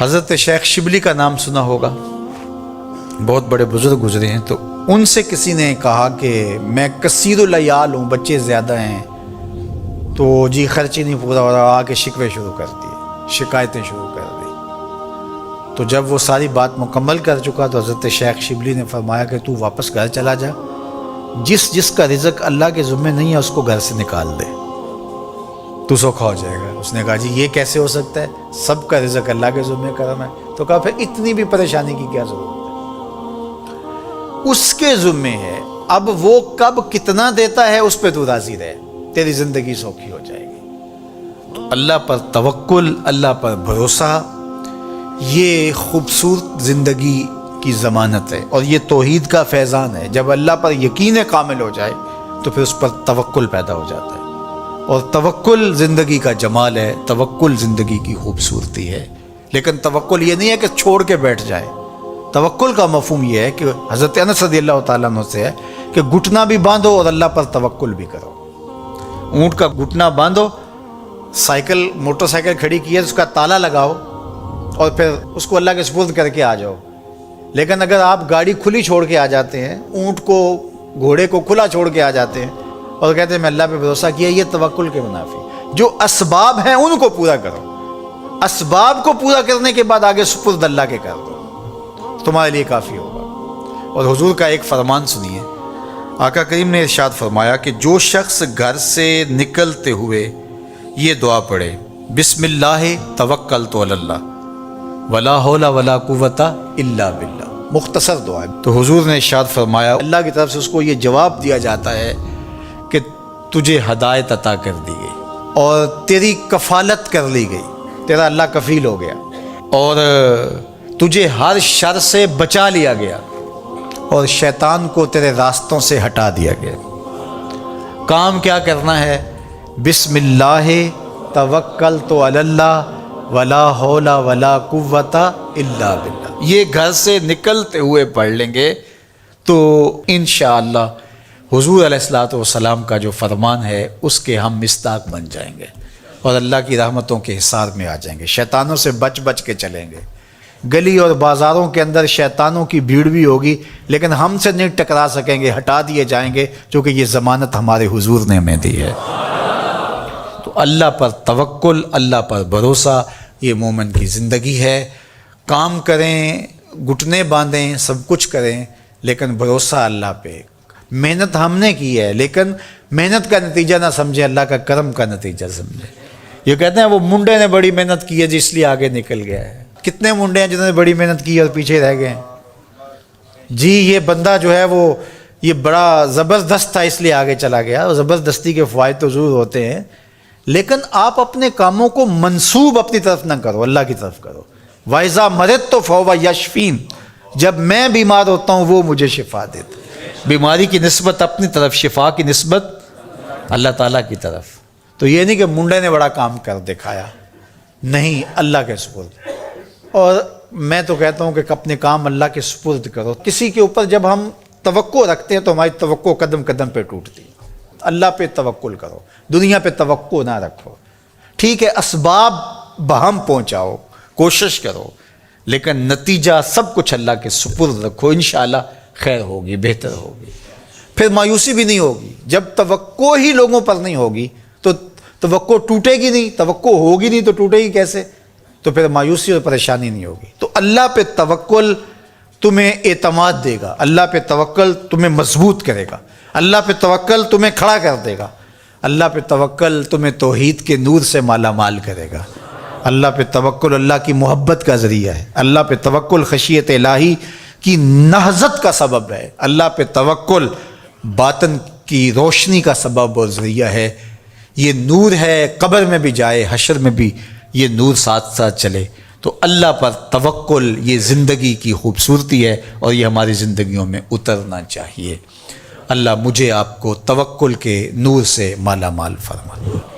حضرت شیخ شبلی کا نام سنا ہوگا، بہت بڑے بزرگ گزرے ہیں، تو ان سے کسی نے کہا کہ میں کثیر العیال ہوں، بچے زیادہ ہیں، تو جی خرچ ہی نہیں پورا ہو رہا، آ کے شکوے شروع کر دیے، شکایتیں شروع کر دی۔ تو جب وہ ساری بات مکمل کر چکا تو حضرت شیخ شبلی نے فرمایا کہ تو واپس گھر چلا جا، جس کا رزق اللہ کے ذمہ نہیں ہے اس کو گھر سے نکال دے، تو سوکھا ہو جائے گا۔ اس نے کہا جی یہ کیسے ہو سکتا ہے، سب کا رزق اللہ کے ذمہ کرم ہے۔ تو کہا پھر اتنی بھی پریشانی کی کیا ضرورت ہے، اس کے ذمہ ہے، اب وہ کب کتنا دیتا ہے اس پہ تو راضی رہے، تیری زندگی سوکھی ہو جائے گی۔ تو اللہ پر توکل، اللہ پر بھروسہ، یہ خوبصورت زندگی کی ضمانت ہے، اور یہ توحید کا فیضان ہے۔ جب اللہ پر یقین کامل ہو جائے تو پھر اس پر توکل پیدا ہو جاتا ہے، اور توکل زندگی کا جمال ہے، توکل زندگی کی خوبصورتی ہے۔ لیکن توکل یہ نہیں ہے کہ چھوڑ کے بیٹھ جائے، توکل کا مفہوم یہ ہے کہ حضرت انس رضی اللہ تعالیٰ عنہ سے ہے کہ گھٹنا بھی باندھو اور اللہ پر توکل بھی کرو۔ اونٹ کا گھٹنا باندھو، سائیکل موٹر سائیکل کھڑی کی ہے اس کا تالا لگاؤ اور پھر اس کو اللہ کے سپرد کر کے آ جاؤ۔ لیکن اگر آپ گاڑی کھلی چھوڑ کے آ جاتے ہیں، اونٹ کو گھوڑے کو کھلا چھوڑ کے آ جاتے ہیں اور کہتے ہیں میں اللہ پہ بھروسہ کیا، یہ توکل کے منافی۔ جو اسباب ہیں ان کو پورا کرو، اسباب کو پورا کرنے کے بعد آگے سپرد اللہ کے کر دو، تمہارے لیے کافی ہوگا۔ اور حضور کا ایک فرمان سنیے، آقا کریم نے ارشاد فرمایا کہ جو شخص گھر سے نکلتے ہوئے یہ دعا پڑھے، بسم اللہ توکلت علی اللہ ولا حول ولا قوت الا باللہ، مختصر دعا ہے، تو حضور نے ارشاد فرمایا اللہ کی طرف سے اس کو یہ جواب دیا جاتا ہے کہ تجھے ہدایت عطا کر دی گئی اور تیری کفالت کر لی گئی، تیرا اللہ کفیل ہو گیا، اور تجھے ہر شر سے بچا لیا گیا، اور شیطان کو تیرے راستوں سے ہٹا دیا گیا۔ کام کیا کرنا ہے؟ بسم اللہ توکلت علی اللہ ولا حول ولا قوت الا باللہ، یہ گھر سے نکلتے ہوئے پڑھ لیں گے تو انشاءاللہ حضور علیہ الصلوۃ والسلام کا جو فرمان ہے اس کے ہم مصداق بن جائیں گے، اور اللہ کی رحمتوں کے حصار میں آ جائیں گے، شیطانوں سے بچ بچ کے چلیں گے۔ گلی اور بازاروں کے اندر شیطانوں کی بھیڑ بھی ہوگی لیکن ہم سے نہیں ٹکرا سکیں گے، ہٹا دیے جائیں گے، کیونکہ یہ ضمانت ہمارے حضور نے ہمیں دی ہے۔ تو اللہ پر توکل، اللہ پر بھروسہ، یہ مومن کی زندگی ہے۔ کام کریں، گھٹنے باندھیں، سب کچھ کریں، لیکن بھروسہ اللہ پہ۔ محنت ہم نے کی ہے لیکن محنت کا نتیجہ نہ سمجھے، اللہ کا کرم کا نتیجہ سمجھے۔ یہ کہتے ہیں وہ منڈے نے بڑی محنت کی ہے جس لیے آگے نکل گیا ہے۔ کتنے منڈے ہیں جنہوں نے بڑی محنت کی اور پیچھے رہ گئے ہیں؟ جی یہ بندہ جو ہے وہ یہ بڑا زبردست تھا اس لیے آگے چلا گیا، اور زبردستی کے فوائد تو ضرور ہوتے ہیں، لیکن آپ اپنے کاموں کو منسوب اپنی طرف نہ کرو، اللہ کی طرف کرو۔ وَإِذَا مَرِضْتُ فَهُوَ يَشْفِينِ، جب میں بیمار ہوتا ہوں وہ مجھے شفا دیتا ہے۔ بیماری کی نسبت اپنی طرف، شفا کی نسبت اللہ تعالیٰ کی طرف۔ تو یہ نہیں کہ منڈے نے بڑا کام کر دکھایا، نہیں، اللہ کے سپرد۔ اور میں تو کہتا ہوں کہ اپنے کام اللہ کے سپرد کرو۔ کسی کے اوپر جب ہم توقع رکھتے ہیں تو ہماری توقع قدم قدم پہ ٹوٹتی ہے۔ اللہ پہ توکل کرو، دنیا پہ توقع نہ رکھو۔ ٹھیک ہے اسباب بہم پہنچاؤ، کوشش کرو، لیکن نتیجہ سب کچھ اللہ کے سپرد رکھو، انشاءاللہ خیر ہوگی، بہتر ہوگی، پھر مایوسی بھی نہیں ہوگی۔ جب توقع ہی لوگوں پر نہیں ہوگی تو توقع ٹوٹے گی نہیں، توقع ہوگی نہیں تو ٹوٹے گی کیسے؟ تو پھر مایوسی اور پریشانی نہیں ہوگی۔ تو اللہ پہ توکل تمہیں اعتماد دے گا، اللہ پہ توکل تمہیں مضبوط کرے گا، اللہ پہ توکل تمہیں کھڑا کر دے گا، اللہ پہ توکل تمہیں توحید کے نور سے مالا مال کرے گا۔ اللہ پہ توکل اللہ کی محبت کا ذریعہ ہے، اللہ پہ توکل خشیت الہی کی نہضت کا سبب ہے، اللہ پہ توکل باطن کی روشنی کا سبب اور ذریعہ ہے۔ یہ نور ہے، قبر میں بھی جائے، حشر میں بھی یہ نور ساتھ ساتھ چلے۔ تو اللہ پر توکل یہ زندگی کی خوبصورتی ہے، اور یہ ہماری زندگیوں میں اترنا چاہیے۔ اللہ مجھے آپ کو توکل کے نور سے مالا مال فرما۔